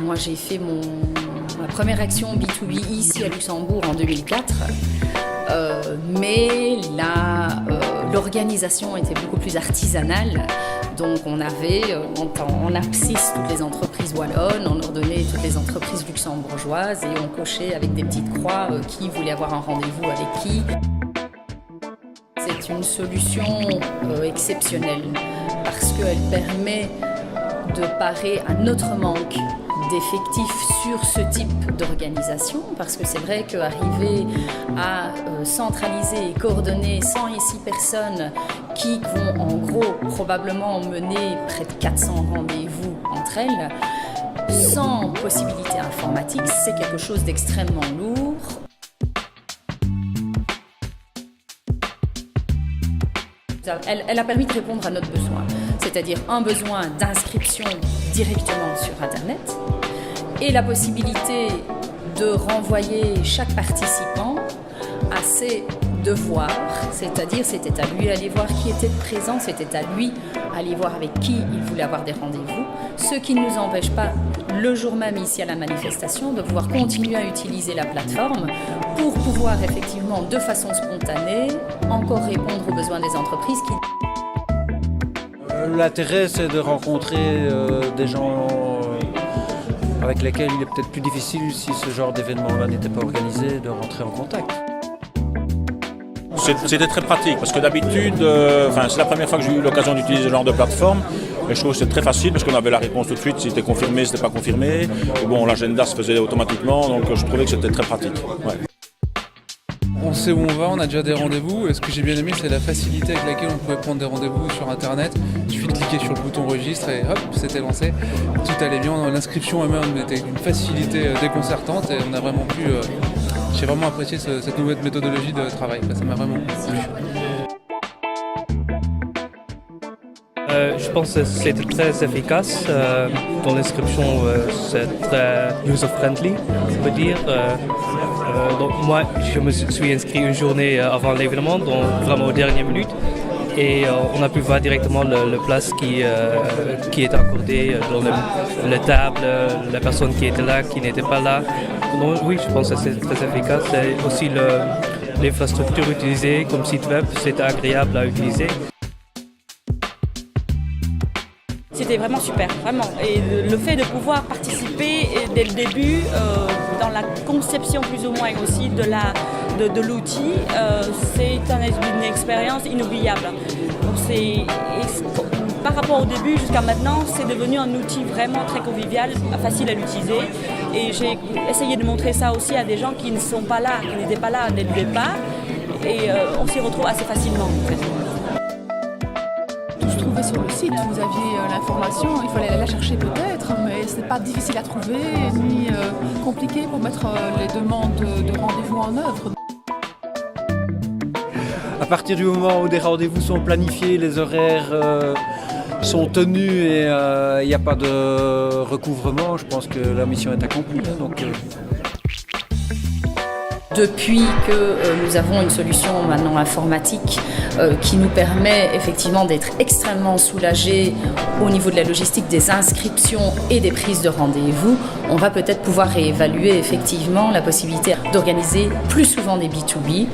moi j'ai fait ma première action B2B ici à Luxembourg en 2004, mais l'organisation était beaucoup plus artisanale. Donc on avait en abscisse toutes les entreprises wallonnes, on ordonnait toutes les entreprises luxembourgeoises et on cochait avec des petites croix qui voulait avoir un rendez-vous avec qui. C'est une solution exceptionnelle parce qu'elle permet de parer à notre manque d'effectifs sur ce type d'organisation, parce que c'est vrai qu'arriver à centraliser et coordonner 106 personnes qui vont en gros probablement mener près de 400 rendez-vous entre elles, sans possibilité informatique, c'est quelque chose d'extrêmement lourd. Elle a permis de répondre à notre besoin, c'est-à-dire un besoin d'inscription directement sur Internet et la possibilité de renvoyer chaque participant à ses devoirs, c'est-à-dire c'était à lui d'aller voir qui était présent, c'était à lui d'aller voir avec qui il voulait avoir des rendez-vous, ce qui ne nous empêche pas, le jour même ici à la manifestation, de pouvoir continuer à utiliser la plateforme pour pouvoir effectivement de façon spontanée encore répondre aux besoins des entreprises qui... L'intérêt, c'est de rencontrer des gens avec lesquels il est peut-être plus difficile, si ce genre d'événement-là n'était pas organisé, de rentrer en contact. C'était très pratique parce que d'habitude, c'est la première fois que j'ai eu l'occasion d'utiliser ce genre de plateforme. Et je trouve que c'est très facile parce qu'on avait la réponse tout de suite, si c'était confirmé, si c'était pas confirmé. Et bon, l'agenda se faisait automatiquement, donc je trouvais que c'était très pratique. Ouais. On sait où on va, on a déjà des rendez-vous. Et ce que j'ai bien aimé, c'est la facilité avec laquelle on pouvait prendre des rendez-vous sur Internet. Il suffit de cliquer sur le bouton registre et hop, c'était lancé. Tout allait bien. L'inscription elle-même était d'une facilité déconcertante et on a vraiment pu. J'ai vraiment apprécié cette nouvelle méthodologie de travail. Ça m'a vraiment plu. Je pense que c'était très efficace. Dans l'inscription, c'est très user-friendly, on peut dire. Donc moi, je me suis inscrit une journée avant l'événement, donc vraiment aux dernières minutes. Et on a pu voir directement la place qui est accordée dans la table, la personne qui était là, qui n'était pas là. Donc oui, je pense que c'est très efficace. Et aussi l'infrastructure utilisée comme site web, c'était agréable à utiliser. C'était vraiment super, vraiment. Et le fait de pouvoir participer dès le début dans la conception plus ou moins aussi de l'outil, c'est une expérience inoubliable. Donc par rapport au début jusqu'à maintenant, c'est devenu un outil vraiment très convivial, facile à l'utiliser. Et j'ai essayé de montrer ça aussi à des gens qui ne sont pas là, qui n'étaient pas là dès le départ. Et on s'y retrouve assez facilement. Sur le site, vous aviez l'information, il fallait aller la chercher peut-être, mais ce n'est pas difficile à trouver ni compliqué pour mettre les demandes de rendez-vous en œuvre. À partir du moment où des rendez-vous sont planifiés, les horaires sont tenus et il n'y a pas de recouvrement, je pense que la mission est accomplie. Donc, Depuis que nous avons une solution maintenant informatique qui nous permet effectivement d'être extrêmement soulagés au niveau de la logistique des inscriptions et des prises de rendez-vous, on va peut-être pouvoir réévaluer effectivement la possibilité d'organiser plus souvent des B2B.